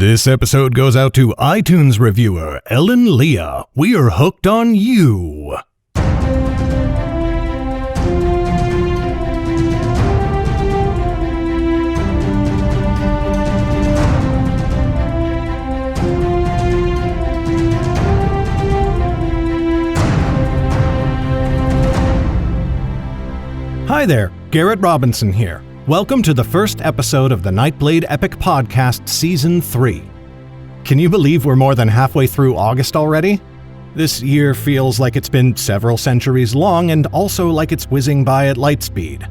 This episode goes out to iTunes reviewer Ellen Leah. We are hooked on you. Hi there, Garrett Robinson here. Welcome to the first episode of the Nightblade Epic Podcast Season 3. Can you believe we're more than halfway through August already? This year feels like it's been several centuries long and also like it's whizzing by at light speed.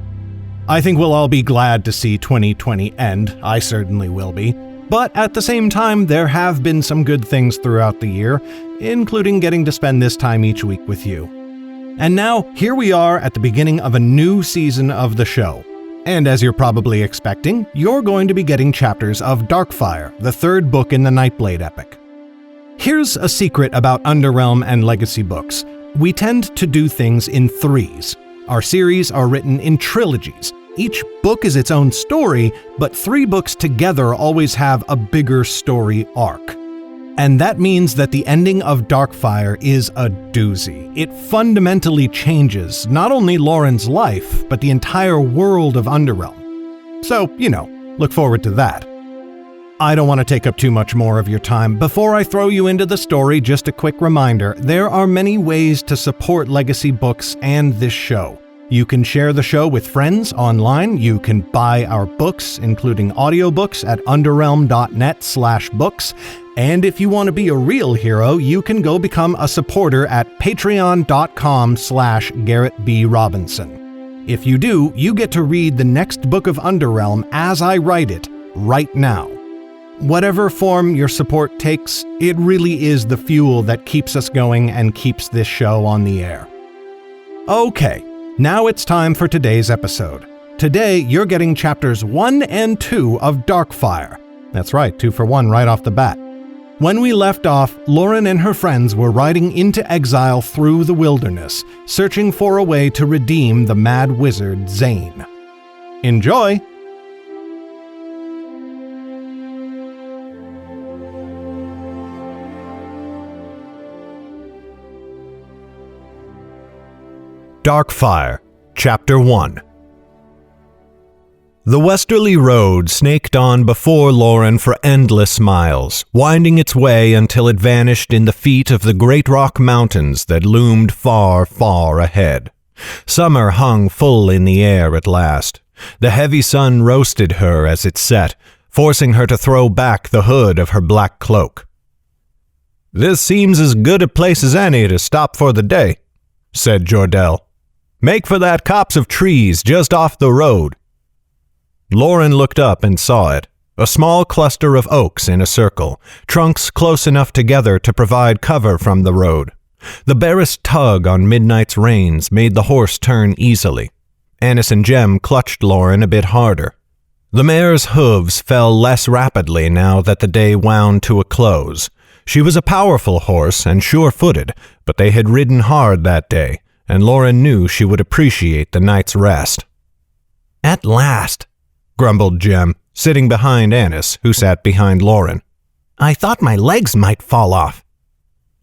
I think we'll all be glad to see 2020 end, I certainly will be. But at the same time, there have been some good things throughout the year, including getting to spend this time each week with you. And now, here we are at the beginning of a new season of the show. And as you're probably expecting, you're going to be getting chapters of Darkfire, the third book in the Nightblade epic. Here's a secret about Underrealm and Legacy books. We tend to do things in threes. Our series are written in trilogies. Each book is its own story, but 3 books together always have a bigger story arc. And that means that the ending of Darkfire is a doozy. It fundamentally changes not only Lauren's life, but the entire world of Underrealm. So, look forward to that. I don't want to take up too much more of your time. Before I throw you into the story, just a quick reminder, there are many ways to support Legacy books and this show. You can share the show with friends online. You can buy our books, including audiobooks, at underrealm.net/books. And if you want to be a real hero, you can go become a supporter at patreon.com/GarrettB.Robinson. If you do, you get to read the next book of Underrealm as I write it, right now. Whatever form your support takes, it really is the fuel that keeps us going and keeps this show on the air. Okay, now it's time for today's episode. Today, you're getting chapters 1 and 2 of Darkfire. That's right, 2 for 1 right off the bat. When we left off, Lauren and her friends were riding into exile through the wilderness, searching for a way to redeem the mad wizard Zane. Enjoy! Darkfire, Chapter 1. The westerly road snaked on before Lauren for endless miles, winding its way until it vanished in the feet of the great rock mountains that loomed far, far ahead. Summer hung full in the air at last. The heavy sun roasted her as it set, forcing her to throw back the hood of her black cloak. "This seems as good a place as any to stop for the day," said Jordell. "Make for that copse of trees just off the road." Lauren looked up and saw it, a small cluster of oaks in a circle, trunks close enough together to provide cover from the road. The barest tug on midnight's reins made the horse turn easily. Annis and Jem clutched Lauren a bit harder. The mare's hooves fell less rapidly now that the day wound to a close. She was a powerful horse and sure-footed, but they had ridden hard that day, and Lauren knew she would appreciate the night's rest. "At last," grumbled Jem, sitting behind Annis, who sat behind Lauren. "I thought my legs might fall off."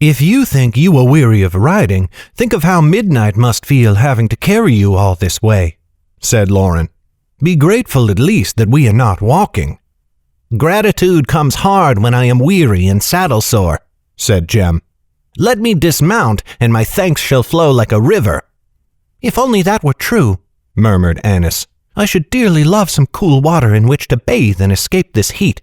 "If you think you are weary of riding, think of how Midnight must feel having to carry you all this way," said Lauren. "Be grateful at least that we are not walking." "Gratitude comes hard when I am weary and saddle-sore," said Jem. "Let me dismount, and my thanks shall flow like a river." "If only that were true," murmured Annis. "I should dearly love some cool water in which to bathe and escape this heat."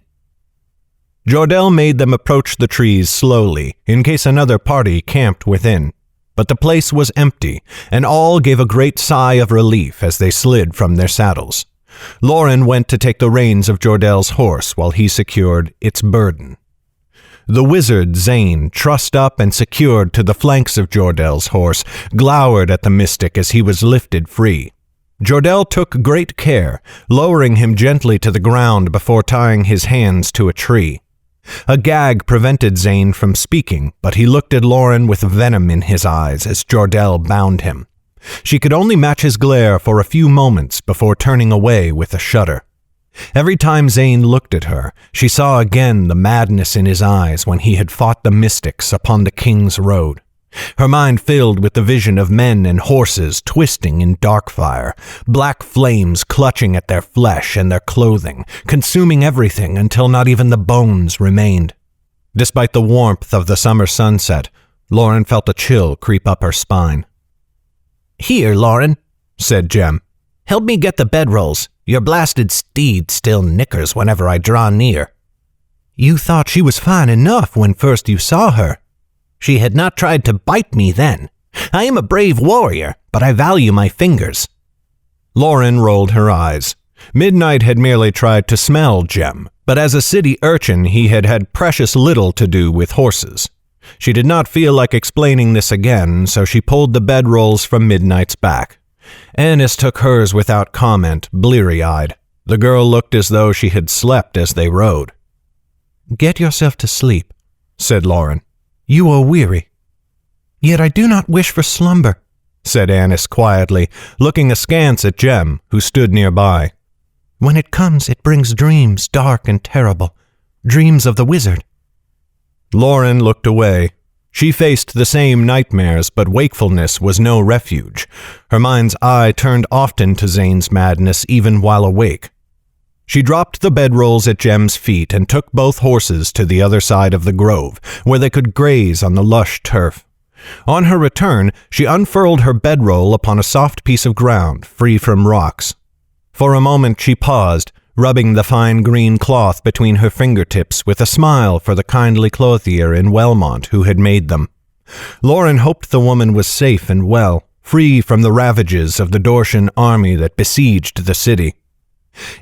Jordell made them approach the trees slowly, in case another party camped within. But the place was empty, and all gave a great sigh of relief as they slid from their saddles. Lauren went to take the reins of Jordell's horse while he secured its burden. The wizard Zane, trussed up and secured to the flanks of Jordell's horse, glowered at the mystic as he was lifted free. Jordell took great care, lowering him gently to the ground before tying his hands to a tree. A gag prevented Zane from speaking, but he looked at Lauren with venom in his eyes as Jordell bound him. She could only match his glare for a few moments before turning away with a shudder. Every time Zane looked at her, she saw again the madness in his eyes when he had fought the mystics upon the King's Road. Her mind filled with the vision of men and horses twisting in dark fire, black flames clutching at their flesh and their clothing, consuming everything until not even the bones remained. Despite the warmth of the summer sunset, Lauren felt a chill creep up her spine. "Here, Lauren," said Jem. "Help me get the bedrolls. Your blasted steed still nickers whenever I draw near." "You thought she was fine enough when first you saw her." "She had not tried to bite me then. I am a brave warrior, but I value my fingers." Lauren rolled her eyes. Midnight had merely tried to smell Jem, but as a city urchin he had had precious little to do with horses. She did not feel like explaining this again, so she pulled the bedrolls from Midnight's back. Annis took hers without comment, bleary-eyed. The girl looked as though she had slept as they rode. "Get yourself to sleep," said Lauren. "You are weary." "Yet I do not wish for slumber," said Annis quietly, looking askance at Jem, who stood nearby. "When it comes, it brings dreams dark and terrible, dreams of the wizard." Lauren looked away. She faced the same nightmares, but wakefulness was no refuge. Her mind's eye turned often to Zane's madness even while awake. She dropped the bedrolls at Jem's feet and took both horses to the other side of the grove, where they could graze on the lush turf. On her return, she unfurled her bedroll upon a soft piece of ground, free from rocks. For a moment she paused, rubbing the fine green cloth between her fingertips with a smile for the kindly clothier in Wellmont who had made them. Lauren hoped the woman was safe and well, free from the ravages of the Dortian army that besieged the city.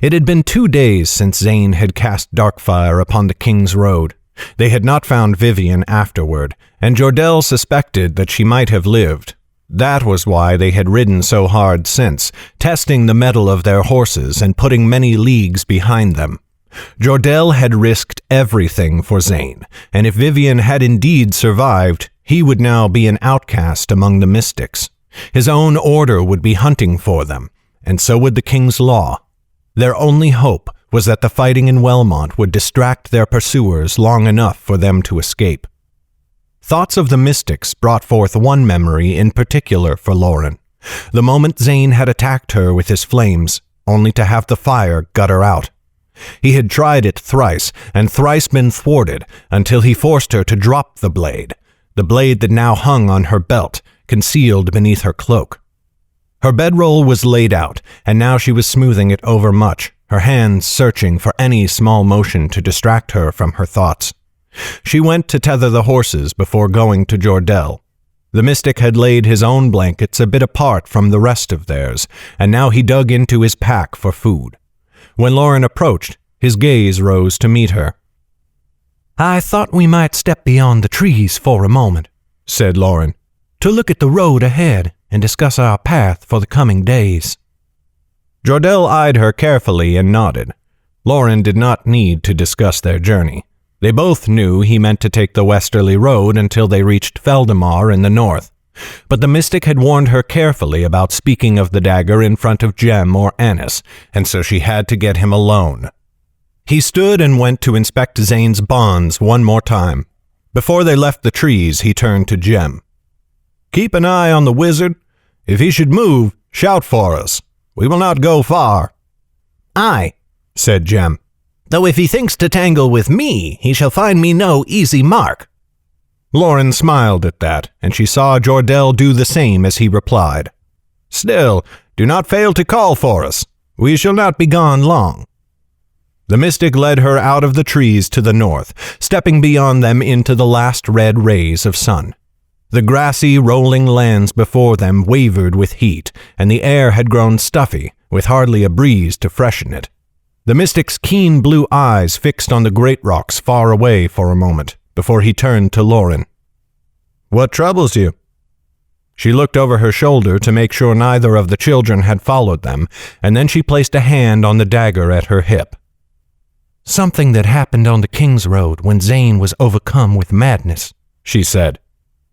It had been 2 days since Zane had cast Darkfire upon the King's Road. They had not found Vivian afterward, and Jordell suspected that she might have lived. That was why they had ridden so hard since, testing the mettle of their horses and putting many leagues behind them. Jordell had risked everything for Zane, and if Vivian had indeed survived, he would now be an outcast among the mystics. His own order would be hunting for them, and so would the King's Law. Their only hope was that the fighting in Wellmont would distract their pursuers long enough for them to escape. Thoughts of the mystics brought forth one memory in particular for Lauren. The moment Zane had attacked her with his flames, only to have the fire gut her out. He had tried it thrice, and thrice been thwarted, until he forced her to drop the blade that now hung on her belt, concealed beneath her cloak. Her bedroll was laid out, and now she was smoothing it over much, her hands searching for any small motion to distract her from her thoughts. She went to tether the horses before going to Jordell. The mystic had laid his own blankets a bit apart from the rest of theirs, and now he dug into his pack for food. When Lauren approached, his gaze rose to meet her. "I thought we might step beyond the trees for a moment," said Lauren, "to look at the road ahead and discuss our path for the coming days." Jordell eyed her carefully and nodded. Lauren did not need to discuss their journey. They both knew he meant to take the westerly road until they reached Feldamar in the north. But the mystic had warned her carefully about speaking of the dagger in front of Jem or Annis, and so she had to get him alone. He stood and went to inspect Zane's bonds one more time. Before they left the trees, he turned to Jem. "Keep an eye on the wizard. If he should move, shout for us. We will not go far." "Aye," said Jem. "Though if he thinks to tangle with me, he shall find me no easy mark." Lauren smiled at that, and she saw Jordell do the same as he replied. "Still, do not fail to call for us. We shall not be gone long." The mystic led her out of the trees to the north, stepping beyond them into the last red rays of sun. The grassy, rolling lands before them wavered with heat, and the air had grown stuffy, with hardly a breeze to freshen it. The mystic's keen blue eyes fixed on the great rocks far away for a moment, before he turned to Lauren. "What troubles you?" She looked over her shoulder to make sure neither of the children had followed them, and then she placed a hand on the dagger at her hip. "Something that happened on the King's Road when Zane was overcome with madness," she said.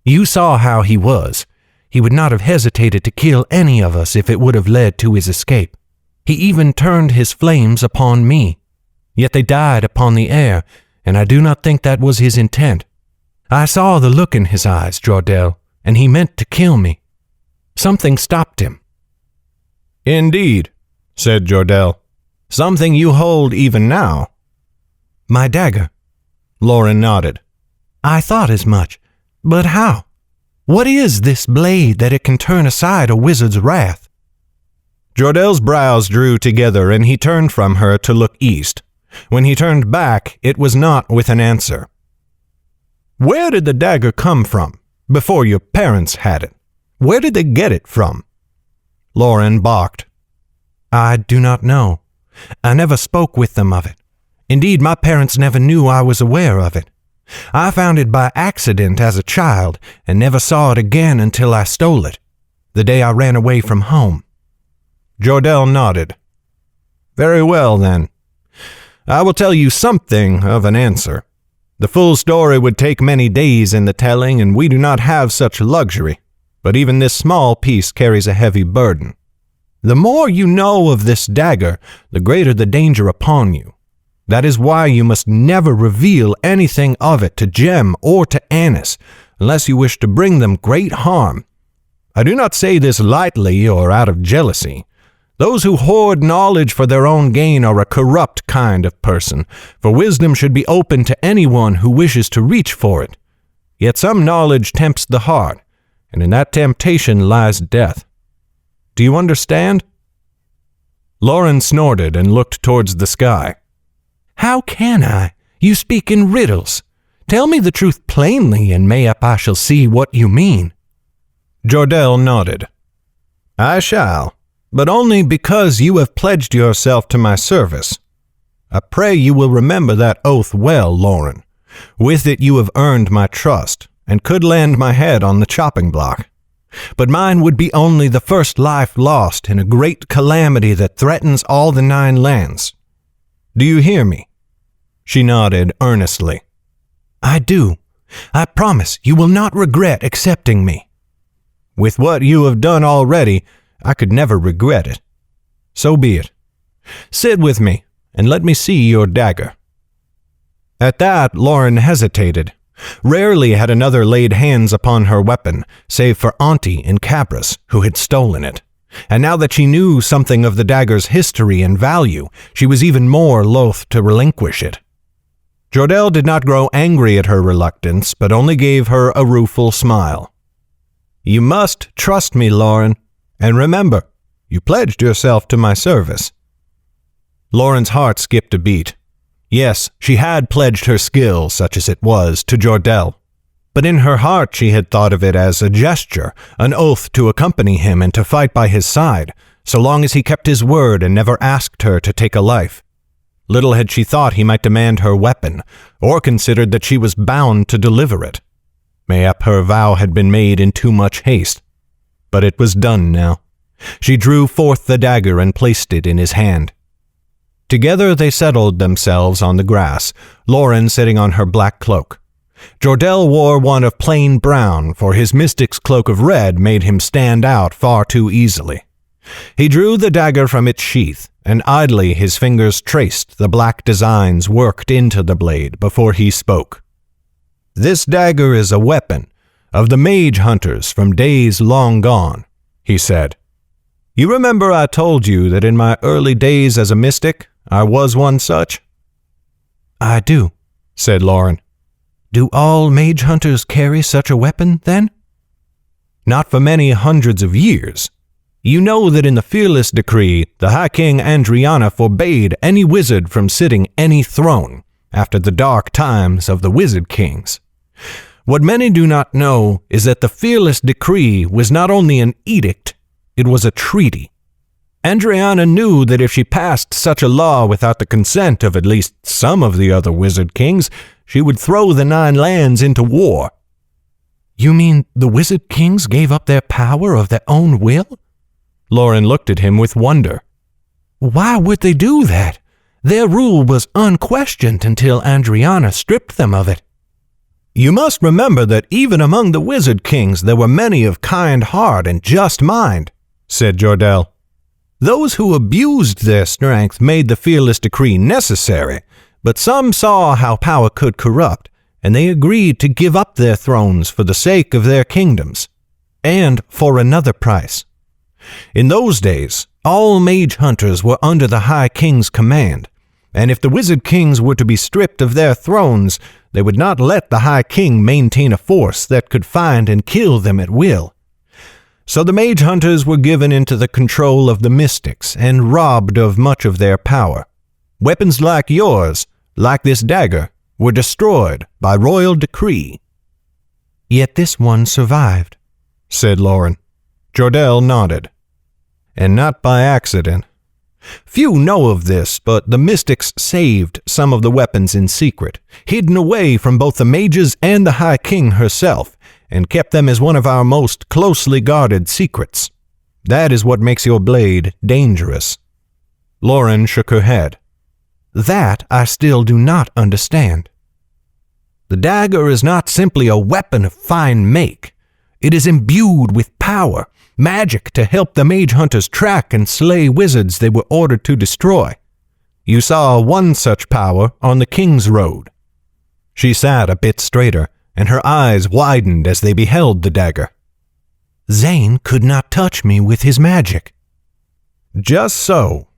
"You saw how he was. He would not have hesitated to kill any of us if it would have led to his escape. He even turned his flames upon me. Yet they died upon the air, and I do not think that was his intent. I saw the look in his eyes, Jordell, and he meant to kill me. Something stopped him." "Indeed," said Jordell. "Something you hold even now." "My dagger." Lauren nodded. "I thought as much. But how? What is this blade that it can turn aside a wizard's wrath?" Jordell's brows drew together, and he turned from her to look east. When he turned back, it was not with an answer. "Where did the dagger come from, before your parents had it? Where did they get it from?" Lauren balked. "I do not know. I never spoke with them of it. Indeed, my parents never knew I was aware of it. I found it by accident as a child, and never saw it again until I stole it, the day I ran away from home." Jordell nodded. "Very well, then. I will tell you something of an answer. The full story would take many days in the telling, and we do not have such luxury, but even this small piece carries a heavy burden. The more you know of this dagger, the greater the danger upon you. That is why you must never reveal anything of it to Jem or to Annis, unless you wish to bring them great harm. I do not say this lightly or out of jealousy. Those who hoard knowledge for their own gain are a corrupt kind of person, for wisdom should be open to anyone who wishes to reach for it. Yet some knowledge tempts the heart, and in that temptation lies death. Do you understand?" Lauren snorted and looked towards the sky. "How can I? You speak in riddles. Tell me the truth plainly, and mayhap I shall see what you mean." Jordell nodded. "I shall, but only because you have pledged yourself to my service. I pray you will remember that oath well, Lauren. With it you have earned my trust, and could land my head on the chopping block. But mine would be only the first life lost in a great calamity that threatens all the 9 lands. Do you hear me?" She nodded earnestly. "I do. I promise you will not regret accepting me." "With what you have done already, I could never regret it. So be it. Sit with me, and let me see your dagger." At that, Lauren hesitated. Rarely had another laid hands upon her weapon, save for Auntie and Cabras, who had stolen it. And now that she knew something of the dagger's history and value, she was even more loath to relinquish it. Jordell did not grow angry at her reluctance, but only gave her a rueful smile. "You must trust me, Lauren, and remember, you pledged yourself to my service." Lauren's heart skipped a beat. Yes, she had pledged her skill, such as it was, to Jordell. But in her heart she had thought of it as a gesture, an oath to accompany him and to fight by his side, so long as he kept his word and never asked her to take a life. Little had she thought he might demand her weapon, or considered that she was bound to deliver it. Mayhap her vow had been made in too much haste. But it was done now. She drew forth the dagger and placed it in his hand. Together they settled themselves on the grass, Lauren sitting on her black cloak. Jordell wore one of plain brown, for his mystic's cloak of red made him stand out far too easily. He drew the dagger from its sheath, and idly his fingers traced the black designs worked into the blade before he spoke. "This dagger is a weapon of the mage hunters from days long gone," he said. "You remember I told you that in my early days as a mystic, I was one such?" "I do," said Lauren. "Do all mage hunters carry such a weapon, then?" "Not for many hundreds of years. You know that in the Fearless Decree, the High King Andriana forbade any wizard from sitting any throne after the dark times of the Wizard Kings. What many do not know is that the Fearless Decree was not only an edict, it was a treaty. Andriana knew that if she passed such a law without the consent of at least some of the other Wizard Kings, she would throw the 9 lands into war." "You mean the Wizard Kings gave up their power of their own will?" Lauren looked at him with wonder. "Why would they do that? Their rule was unquestioned until Andriana stripped them of it." "You must remember that even among the Wizard Kings there were many of kind heart and just mind," said Jordell. Those who abused their strength made the fearless decree necessary, but some saw how power could corrupt, and they agreed to give up their thrones for the sake of their kingdoms, and for another price. In those days, all mage hunters were under the High King's command, and if the wizard kings were to be stripped of their thrones, they would not let the High King maintain a force that could find and kill them at will. So the mage hunters were given into the control of the mystics and robbed of much of their power. Weapons like yours, like this dagger, were destroyed by royal decree. Yet this one survived, said Lauren. Jordell nodded. And not by accident. Few know of this, but the mystics saved some of the weapons in secret, hidden away from both the mages and the High King herself, and kept them as one of our most closely guarded secrets. That is what makes your blade dangerous. Lauren shook her head. That I still do not understand. The dagger is not simply a weapon of fine make. It is imbued with power, magic to help the mage hunters track and slay wizards they were ordered to destroy. You saw one such power on the King's Road. She sat a bit straighter, and her eyes widened as they beheld the dagger. Zane could not touch me with his magic. Just so.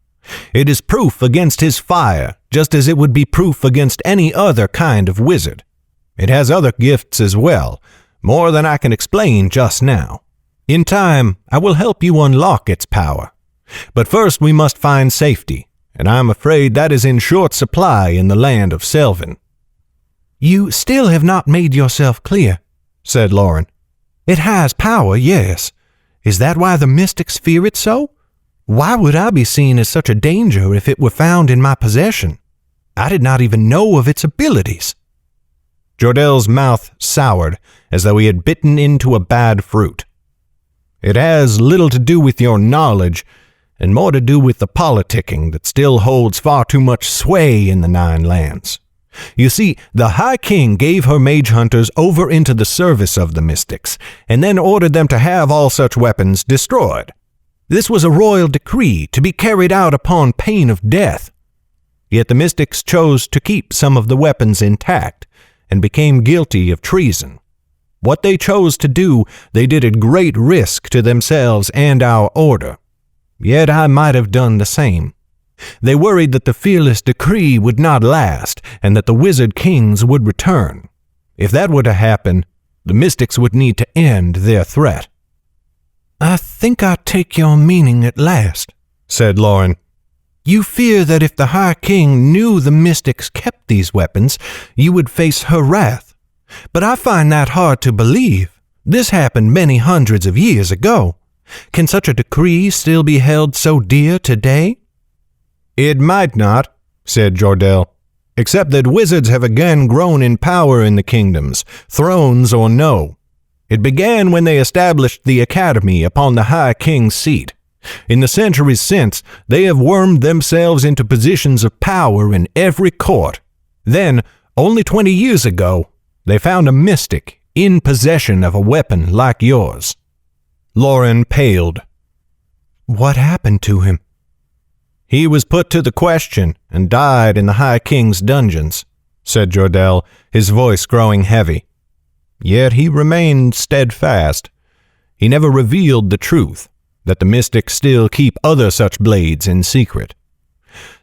It is proof against his fire, just as it would be proof against any other kind of wizard. It has other gifts as well, more than I can explain just now. In time, I will help you unlock its power. But first we must find safety, and I'm afraid that is in short supply in the land of Selvin. You still have not made yourself clear, said Lauren. It has power, yes. Is that why the mystics fear it so? Why would I be seen as such a danger if it were found in my possession? I did not even know of its abilities. Jordell's mouth soured, as though he had bitten into a bad fruit. It has little to do with your knowledge, and more to do with the politicking that still holds far too much sway in the Nine Lands. You see, the High King gave her mage hunters over into the service of the mystics, and then ordered them to have all such weapons destroyed. This was a royal decree to be carried out upon pain of death. Yet the mystics chose to keep some of the weapons intact, and became guilty of treason. What they chose to do, they did at great risk to themselves and our order. Yet I might have done the same. They worried that the fearless decree would not last, and that the wizard kings would return. If that were to happen, the mystics would need to end their threat. I think I take your meaning at last, said Lauren. You fear that if the High King knew the mystics kept these weapons, you would face her wrath. But I find that hard to believe. This happened many hundreds of years ago. Can such a decree still be held so dear today? It might not, said Jordell, except that wizards have again grown in power in the kingdoms, thrones or no. It began when they established the academy upon the High King's seat. In the centuries since, they have wormed themselves into positions of power in every court. Then, only 20 years ago, they found a mystic in possession of a weapon like yours. Lauren paled. What happened to him? He was put to the question and died in the High King's dungeons, said Jordell, his voice growing heavy. Yet he remained steadfast. He never revealed the truth, that the mystics still keep other such blades in secret.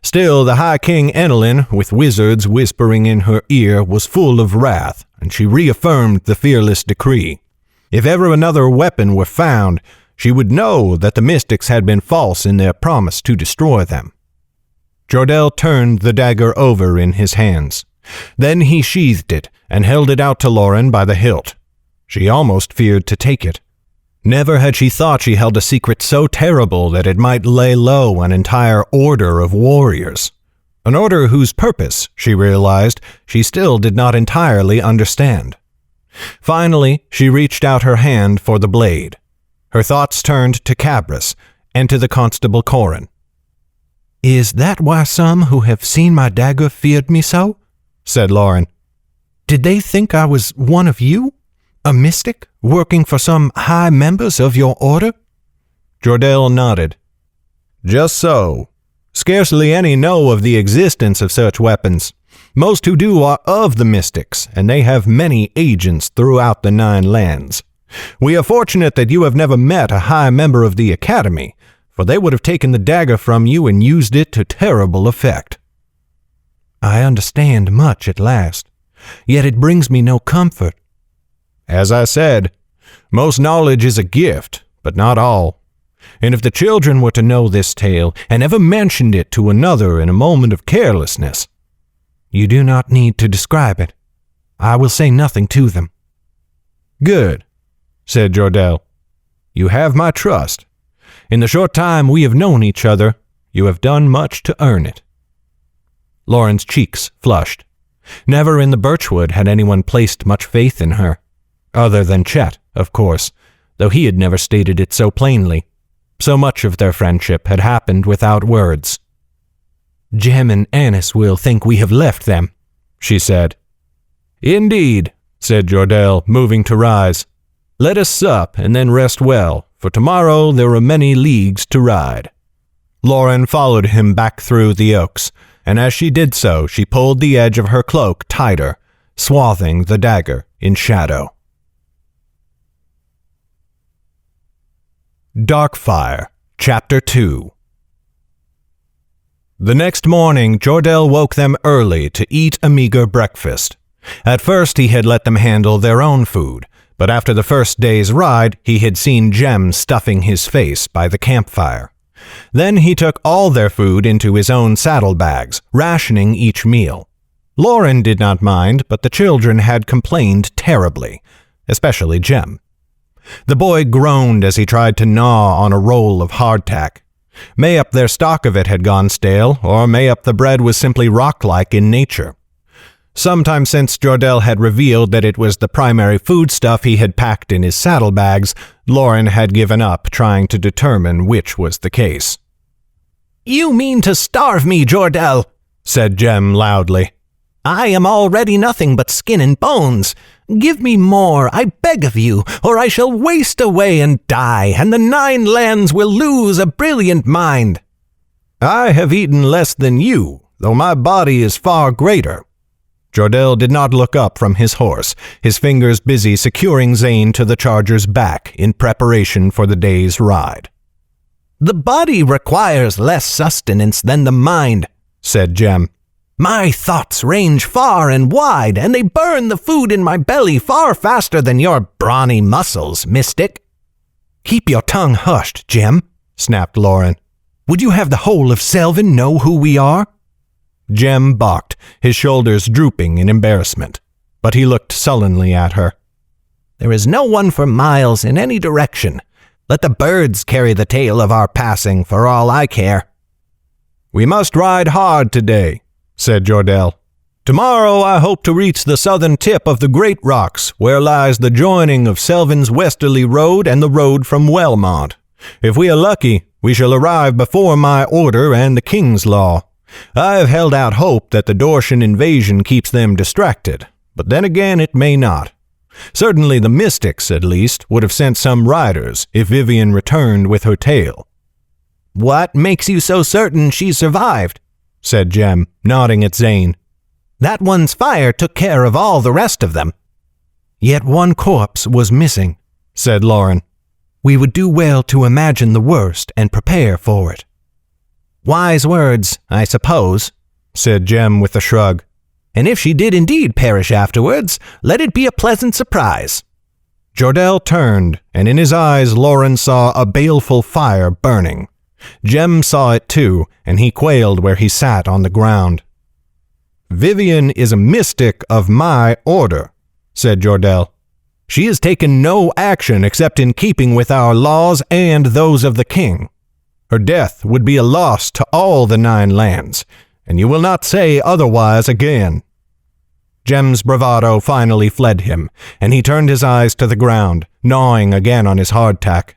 Still, the High King Enelin, with wizards whispering in her ear, was full of wrath, and she reaffirmed the fearless decree. If ever another weapon were found, she would know that the mystics had been false in their promise to destroy them. Jordell turned the dagger over in his hands. Then he sheathed it and held it out to Lauren by the hilt. She almost feared to take it. Never had she thought she held a secret so terrible that it might lay low an entire order of warriors. An order whose purpose, she realized, she still did not entirely understand. Finally, she reached out her hand for the blade. Her thoughts turned to Cabras and to the Constable Corin. Is that why some who have seen my dagger feared me so? Said Lauren. Did they think I was one of you? A mystic, working for some high members of your order? Jordell nodded. Just so. Scarcely any know of the existence of such weapons. Most who do are of the mystics, and they have many agents throughout the 9 lands. We are fortunate that you have never met a high member of the Academy, for they would have taken the dagger from you and used it to terrible effect. I understand much at last, yet it brings me no comfort. As I said, most knowledge is a gift, but not all. And if the children were to know this tale and ever mentioned it to another in a moment of carelessness— You do not need to describe it. I will say nothing to them. Good, said Jordell. You have my trust. In the short time we have known each other, you have done much to earn it. Lauren's cheeks flushed. Never in the Birchwood had anyone placed much faith in her. Other than Chet, of course, though he had never stated it so plainly. So much of their friendship had happened without words. Jem and Annis will think we have left them, she said. Indeed, said Jordell, moving to rise. Let us sup and then rest well, for tomorrow there are many leagues to ride. Lauren followed him back through the oaks, and as she did so, she pulled the edge of her cloak tighter, swathing the dagger in shadow. Darkfire, Chapter 2. The next morning, Jordell woke them early to eat a meager breakfast. At first he had let them handle their own food, but after the first day's ride, he had seen Jem stuffing his face by the campfire. Then he took all their food into his own saddlebags, rationing each meal. Lauren did not mind, but the children had complained terribly, especially Jem. The boy groaned as he tried to gnaw on a roll of hardtack. Mayhap their stock of it had gone stale, or mayhap the bread was simply rock-like in nature. Sometime since Jordell had revealed that it was the primary foodstuff he had packed in his saddlebags, Lauren had given up trying to determine which was the case. "You mean to starve me, Jordell," said Jem loudly. "I am already nothing but skin and bones. Give me more, I beg of you, or I shall waste away and die, and the 9 lands will lose a brilliant mind." "I have eaten less than you, though my body is far greater." Jordell did not look up from his horse, his fingers busy securing Zane to the charger's back in preparation for the day's ride. "The body requires less sustenance than the mind," said Jem. "My thoughts range far and wide, and they burn the food in my belly far faster than your brawny muscles, mystic." "Keep your tongue hushed, Jem," snapped Lauren. "Would you have the whole of Selvin know who we are?" Jem balked, his shoulders drooping in embarrassment, but he looked sullenly at her. "There is no one for miles in any direction. Let the birds carry the tale of our passing for all I care." "We must ride hard today," said Jordell. "Tomorrow I hope to reach the southern tip of the Great Rocks, where lies the joining of Selvin's westerly road and the road from Wellmont. If we are lucky, we shall arrive before my order and the king's law. I have held out hope that the Dortian invasion keeps them distracted, but then again it may not. Certainly the mystics, at least, would have sent some riders if Vivian returned with her tale." "What makes you so certain she survived?" said Jem, nodding at Zane. "That one's fire took care of all the rest of them." "Yet one corpse was missing," said Lauren. "We would do well to imagine the worst and prepare for it." "Wise words, I suppose," said Jem with a shrug. "And if she did indeed perish afterwards, let it be a pleasant surprise." Jordell turned, and in his eyes Lauren saw a baleful fire burning. Jem saw it too, and he quailed where he sat on the ground. "Vivian is a mystic of my order," said Jordell. "She has taken no action except in keeping with our laws and those of the king. Her death would be a loss to all the 9 lands, and you will not say otherwise again." Jem's bravado finally fled him, and he turned his eyes to the ground, gnawing again on his hardtack.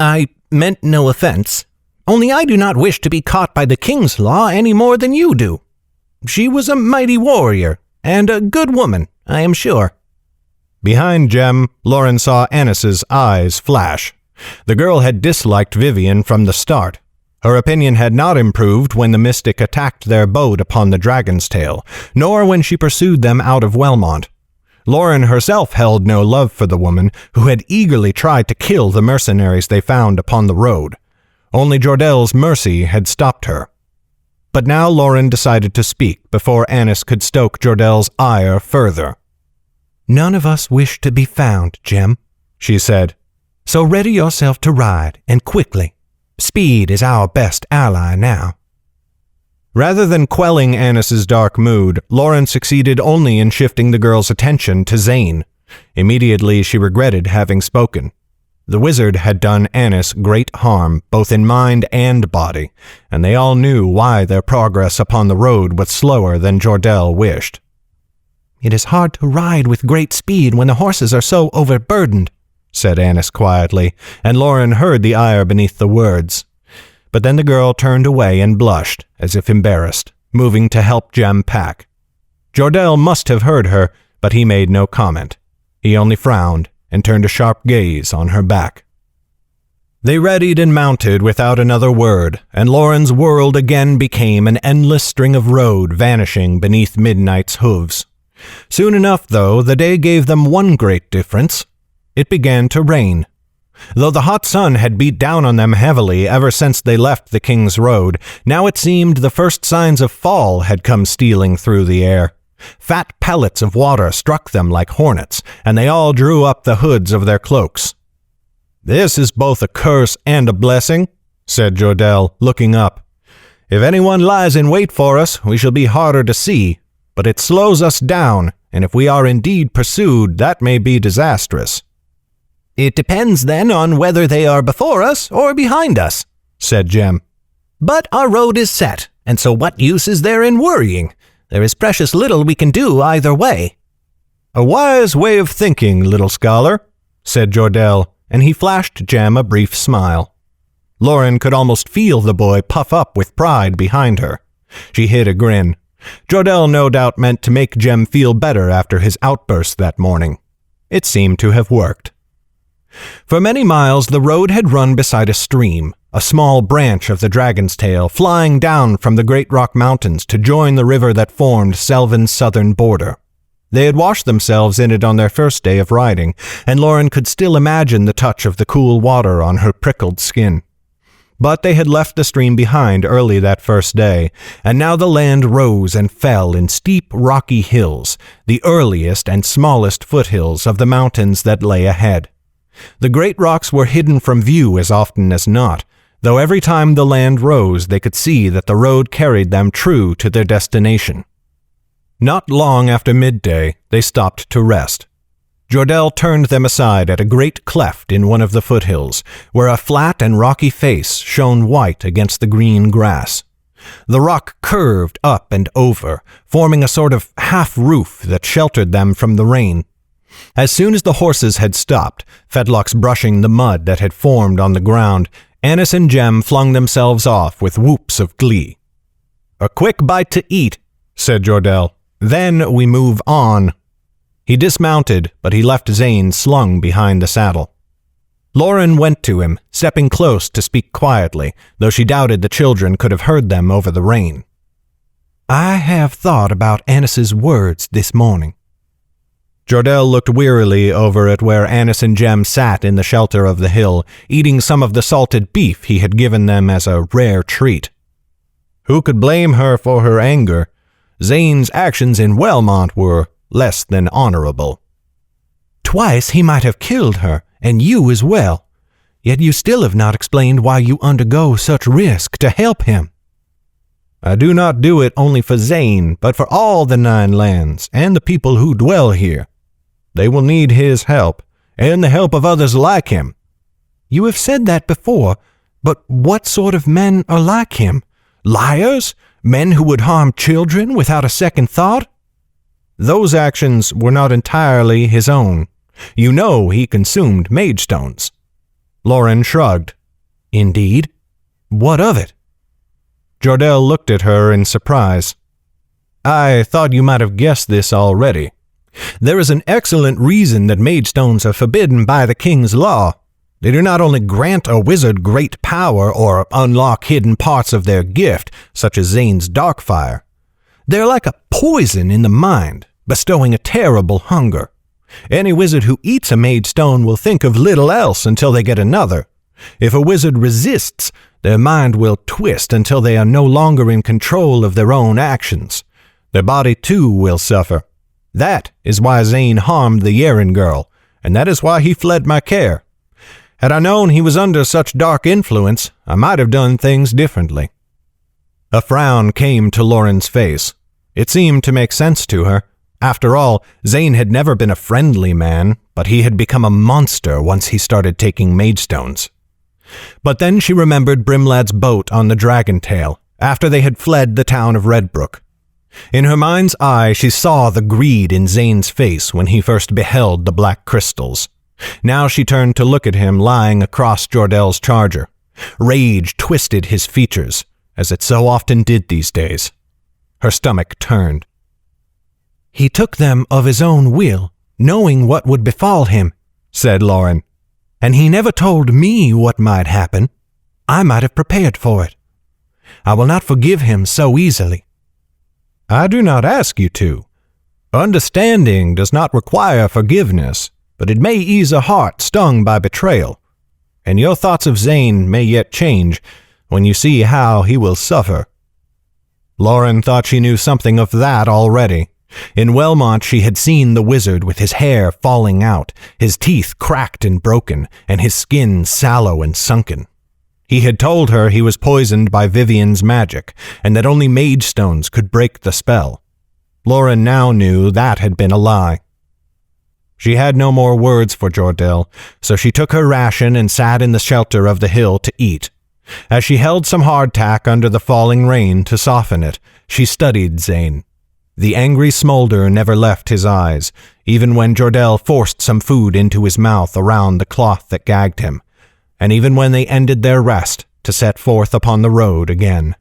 "I meant no offense. Only I do not wish to be caught by the king's law any more than you do. She was a mighty warrior, and a good woman, I am sure." Behind Jem, Lauren saw Annis's eyes flash. The girl had disliked Vivian from the start. Her opinion had not improved when the mystic attacked their boat upon the Dragon's Tail, nor when she pursued them out of Welmont. Lauren herself held no love for the woman who had eagerly tried to kill the mercenaries they found upon the road. Only Jordel's mercy had stopped her. But now Lauren decided to speak before Annis could stoke Jordel's ire further. "None of us wish to be found, Jem," she said. "So ready yourself to ride, and quickly. Speed is our best ally now." Rather than quelling Annis's dark mood, Lauren succeeded only in shifting the girl's attention to Zane. Immediately she regretted having spoken. The wizard had done Annis great harm, both in mind and body, and they all knew why their progress upon the road was slower than Jordel wished. "It is hard to ride with great speed when the horses are so overburdened," said Annis quietly, and Lauren heard the ire beneath the words. But then the girl turned away and blushed, as if embarrassed, moving to help Jem pack. Jordel must have heard her, but he made no comment. He only frowned and turned a sharp gaze on her back. They readied and mounted without another word, and Lauren's world again became an endless string of road vanishing beneath midnight's hooves. Soon enough, though, the day gave them one great difference. It began to rain. Though the hot sun had beat down on them heavily ever since they left the King's Road, now it seemed the first signs of fall had come stealing through the air. Fat pellets of water struck them like hornets, and they all drew up the hoods of their cloaks. "This is both a curse and a blessing," said Jordel, looking up. "If anyone lies in wait for us, we shall be harder to see, but it slows us down, and if we are indeed pursued, that may be disastrous." "It depends, then, on whether they are before us or behind us," said Jem. "But our road is set, and so what use is there in worrying? There is precious little we can do either way." "A wise way of thinking, little scholar," said Jordel, and he flashed Jem a brief smile. Lauren could almost feel the boy puff up with pride behind her. She hid a grin. Jordel no doubt meant to make Jem feel better after his outburst that morning. It seemed to have worked. For many miles the road had run beside a stream, a small branch of the Dragon's Tail flying down from the Great Rock Mountains to join the river that formed Selvin's southern border. They had washed themselves in it on their first day of riding, and Lauren could still imagine the touch of the cool water on her prickled skin. But they had left the stream behind early that first day, and now the land rose and fell in steep rocky hills, the earliest and smallest foothills of the mountains that lay ahead. The great rocks were hidden from view as often as not, though every time the land rose they could see that the road carried them true to their destination. Not long after midday, they stopped to rest. Jordel turned them aside at a great cleft in one of the foothills, where a flat and rocky face shone white against the green grass. The rock curved up and over, forming a sort of half-roof that sheltered them from the rain. As soon as the horses had stopped, fetlocks brushing the mud that had formed on the ground, Annis and Jem flung themselves off with whoops of glee. "A quick bite to eat," said Jordel. "Then we move on." He dismounted, but he left Zane slung behind the saddle. Lauren went to him, stepping close to speak quietly, though she doubted the children could have heard them over the rain. "I have thought about Annis's words this morning." Jordel looked wearily over at where Annis and Jem sat in the shelter of the hill, eating some of the salted beef he had given them as a rare treat. Who could blame her for her anger? Zane's actions in Welmont were less than honorable. "Twice he might have killed her, and you as well. Yet you still have not explained why you undergo such risk to help him." "I do not do it only for Zane, but for all the 9 lands, and the people who dwell here. They will need his help, and the help of others like him." "You have said that before, but what sort of men are like him? Liars? Men who would harm children without a second thought?" "Those actions were not entirely his own. You know he consumed magestones." Lauren shrugged. "Indeed? What of it?" Jordel looked at her in surprise. "I thought you might have guessed this already. There is an excellent reason that magestones are forbidden by the king's law. They do not only grant a wizard great power or unlock hidden parts of their gift, such as Zane's Darkfire. They're like a poison in the mind, bestowing a terrible hunger. Any wizard who eats a mage stone will think of little else until they get another. If a wizard resists, their mind will twist until they are no longer in control of their own actions. Their body too will suffer. That is why Zane harmed the Yeren girl, and that is why he fled my care. Had I known he was under such dark influence, I might have done things differently. A frown came to Lauren's face. It seemed to make sense to her. After all, Zane had never been a friendly man, but he had become a monster once he started taking mage stones. But then she remembered Brimlad's boat on the Dragon Tail, after they had fled the town of Redbrook. In her mind's eye, she saw the greed in Zane's face when he first beheld the black crystals. Now she turned to look at him lying across Jordel's charger. Rage twisted his features, as it so often did these days. Her stomach turned. "He took them of his own will, knowing what would befall him," said Lauren. "And he never told me what might happen. I might have prepared for it. I will not forgive him so easily." "I do not ask you to. Understanding does not require forgiveness, but it may ease a heart stung by betrayal. And your thoughts of Zane may yet change when you see how he will suffer." Lauren thought she knew something of that already. In Wellmont she had seen the wizard with his hair falling out, his teeth cracked and broken, and his skin sallow and sunken. He had told her he was poisoned by Vivian's magic, and that only mage stones could break the spell. Lauren now knew that had been a lie. She had no more words for Jordel, so she took her ration and sat in the shelter of the hill to eat. As she held some hardtack under the falling rain to soften it, she studied Zane. The angry smolder never left his eyes, even when Jordel forced some food into his mouth around the cloth that gagged him, and even when they ended their rest to set forth upon the road again.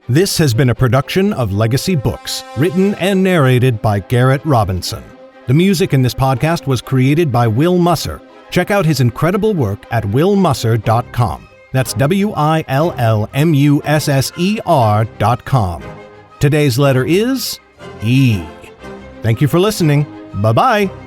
This has been a production of Legacy Books, written and narrated by Garrett Robinson. The music in this podcast was created by Will Musser. Check out his incredible work at willmusser.com. That's WILLMUSSER.com. Today's letter is E. Thank you for listening. Bye-bye.